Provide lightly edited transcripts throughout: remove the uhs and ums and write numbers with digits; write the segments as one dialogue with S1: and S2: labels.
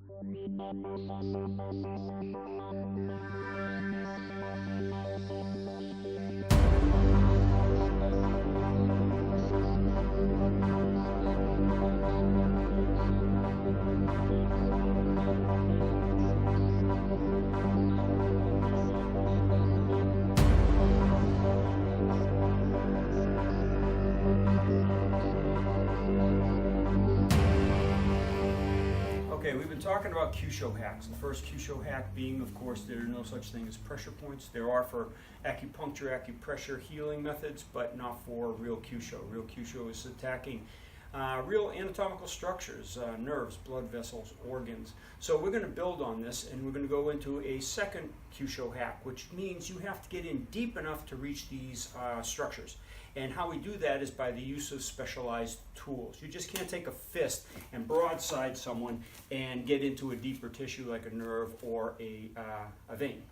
S1: Okay, we've been talking about Kyusho hacks. The first Kyusho hack being, of course, there are no such thing as pressure points. There are for acupuncture, acupressure healing methods, but not for real Kyusho. Real Kyusho is attacking real anatomical structures, nerves, blood vessels, organs. So we're going to build on this, and we're going to go into a second Kyusho hack, which means you have to get in deep enough to reach these structures. And how we do that is by the use of specialized tools. You just can't take a fist and broadside someone and get into a deeper tissue like a nerve or a vein.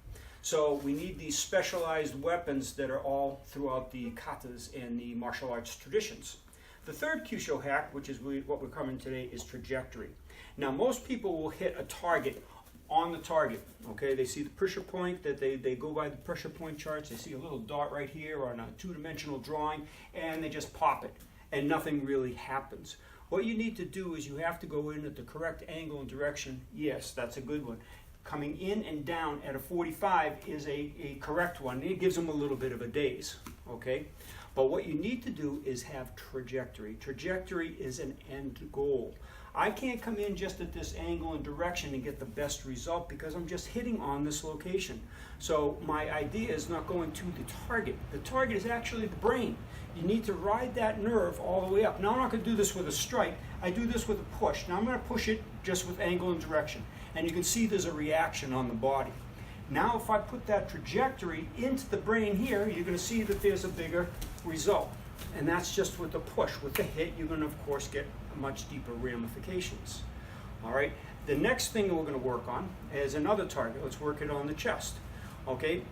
S1: So we need these specialized weapons that are all throughout the katas and the martial arts traditions. The third Kyusho hack, which is what we're covering today, is trajectory. Now, most people will hit a target on the target. Okay, they see the pressure point, that they go by the pressure point charts, they see a little dot right here on a two-dimensional drawing, and they just pop it, and nothing really happens. What you need to do is you have to go in at the correct angle and direction. Yes, that's a good one. Coming in and down at a 45 is a correct one. It gives them a little bit of a daze, okay? But what you need to do is have trajectory. Trajectory is an end goal. I can't come in just at this angle and direction and get the best result because I'm just hitting on this location. So my idea is not going to the target. The target is actually the brain. You need to ride that nerve all the way up. Now I'm not going to do this with a strike. I do this with a push. Now I'm going to push it just with angle and direction. And you can see there's a reaction on the body. Now if I put that trajectory into the brain here, you're going to see that there's a bigger result. And that's just with the push. With the hit, you're going to, of course, get much deeper ramifications. All right. The next thing that we're going to work on is another target. Let's work it on the chest. Okay.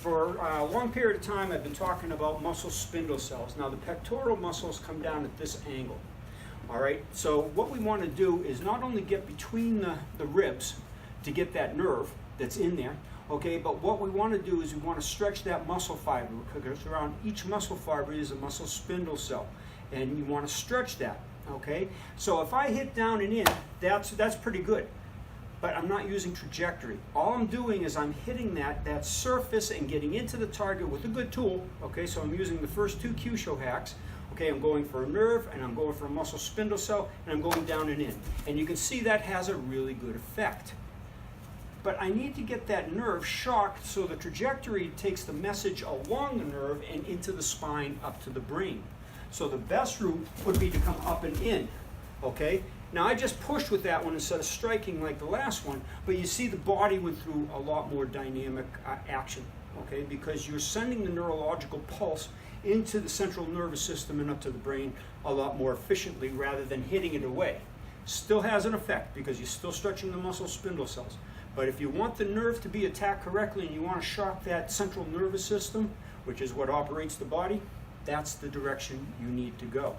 S1: For a long period of time, I've been talking about muscle spindle cells. Now, the pectoral muscles come down at this angle. All right. So what we want to do is not only get between the ribs to get that nerve that's in there. Okay, but what we want to do is we want to stretch that muscle fiber, because around each muscle fiber is a muscle spindle cell, and you want to stretch that. Okay, so if I hit down and in, that's pretty good, but I'm not using trajectory. All I'm doing is I'm hitting that surface and getting into the target with a good tool. Okay, so I'm using the first two Kyusho hacks. Okay, I'm going for a nerve, and I'm going for a muscle spindle cell, and I'm going down and in, and you can see that has a really good effect. But I need to get that nerve shocked so the trajectory takes the message along the nerve and into the spine up to the brain. So the best route would be to come up and in, okay? Now I just pushed with that one instead of striking like the last one, but you see the body went through a lot more dynamic action, okay? Because you're sending the neurological pulse into the central nervous system and up to the brain a lot more efficiently rather than hitting it away. Still has an effect because you're still stretching the muscle spindle cells. But if you want the nerve to be attacked correctly and you want to shock that central nervous system, which is what operates the body, that's the direction you need to go.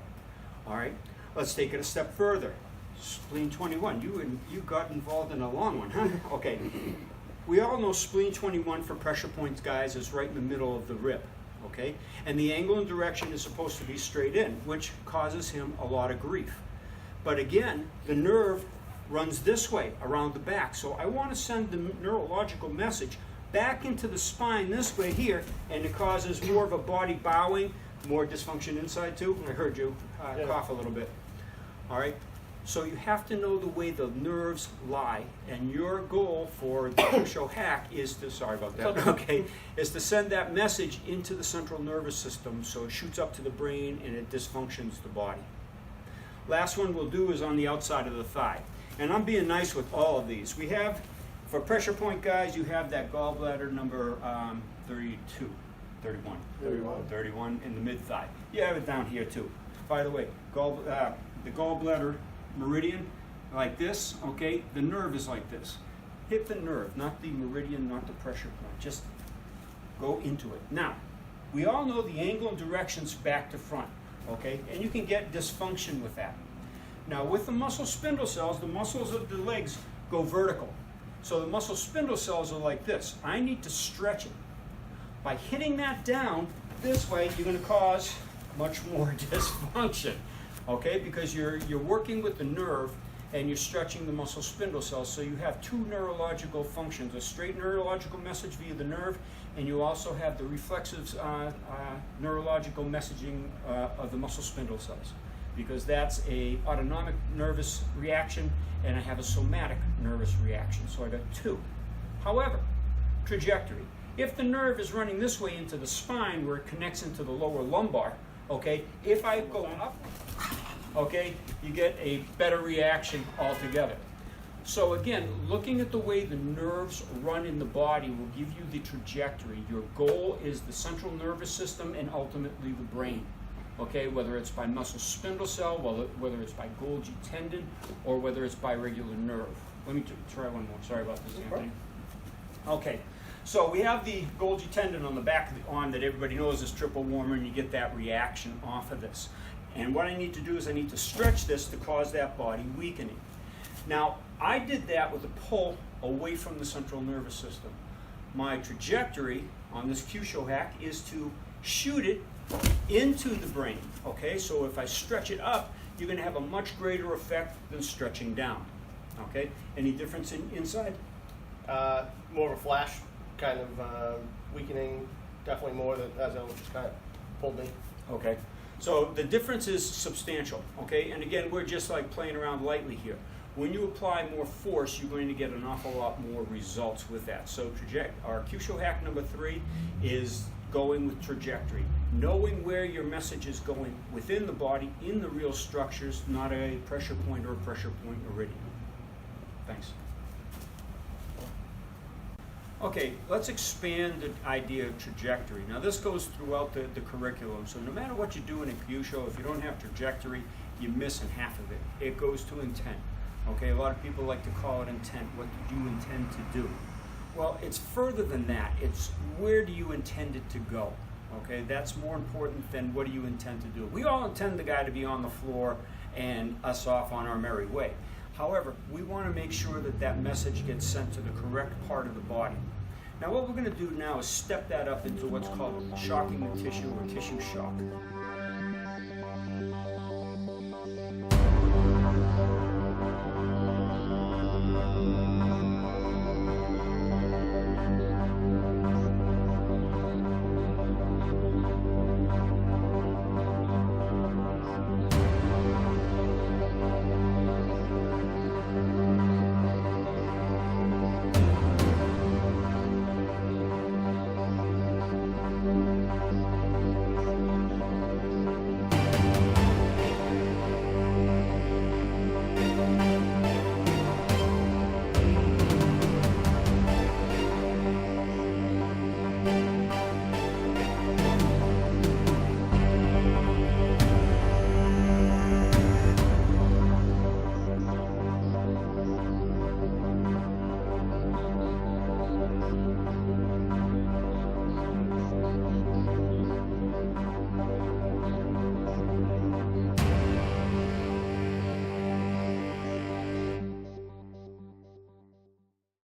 S1: All right, let's take it a step further. Spleen 21, you got involved in a long one, huh? Okay, we all know spleen 21 for pressure points, guys, is right in the middle of the rib, okay? And the angle and direction is supposed to be straight in, which causes him a lot of grief. But again, the nerve runs this way around the back. So I want to send the neurological message back into the spine this way here, and it causes more of a body bowing, more dysfunction inside too. I heard you cough a little bit. All right. So you have to know the way the nerves lie, and your goal for the Kyusho hack is to, sorry about that, okay, is to send that message into the central nervous system so it shoots up to the brain and it dysfunctions the body. Last one we'll do is on the outside of the thigh. And I'm being nice with all of these. We have, for pressure point guys, you have that gallbladder number 31 in the mid-thigh. You have it down here too. By the way, the gallbladder meridian, like this, okay? The nerve is like this. Hit the nerve, not the meridian, not the pressure point. Just go into it. Now, we all know the angle and directions back to front, okay? And you can get dysfunction with that. Now with the muscle spindle cells, the muscles of the legs go vertical. So the muscle spindle cells are like this. I need to stretch it. By hitting that down this way, you're going to cause much more dysfunction, okay? Because you're working with the nerve and you're stretching the muscle spindle cells. So you have two neurological functions, a straight neurological message via the nerve, and you also have the reflexive neurological messaging of the muscle spindle cells, because that's a autonomic nervous reaction and I have a somatic nervous reaction. So I got two. However, trajectory. If the nerve is running this way into the spine where it connects into the lower lumbar, okay, if I go up, okay, you get a better reaction altogether. So again, looking at the way the nerves run in the body will give you the trajectory. Your goal is the central nervous system and ultimately the brain. Okay, whether it's by muscle spindle cell, whether it's by Golgi tendon, or whether it's by regular nerve. Let me try one more. Sorry about this, Anthony. Okay, so we have the Golgi tendon on the back of the arm that everybody knows is triple warmer, and you get that reaction off of this. And what I need to do is I need to stretch this to cause that body weakening. Now, I did that with a pull away from the central nervous system. My trajectory on this Kyusho Hack is to shoot it into the brain, okay? So if I stretch it up, you're going to have a much greater effect than stretching down, okay? Any difference inside?
S2: More of a flash, kind of weakening, definitely more than as I just kind of pulled me.
S1: Okay, so the difference is substantial, okay? And again, we're just like playing around lightly here. When you apply more force, you're going to get an awful lot more results with that. So our Kyusho Hack number 3 is going with trajectory. Knowing where your message is going within the body, in the real structures, not a pressure point or a pressure point meridian. Thanks. Okay, let's expand the idea of trajectory. Now this goes throughout the curriculum, so no matter what you do in a Kyusho, if you don't have trajectory, you're missing half of it. It goes to intent. Okay, a lot of people like to call it intent. What do you intend to do? Well, it's further than that. It's where do you intend it to go? Okay, that's more important than what do you intend to do. We all intend the guy to be on the floor and us off on our merry way. However, we want to make sure that that message gets sent to the correct part of the body. Now what we're going to do now is step that up into what's called shocking the tissue or tissue shock.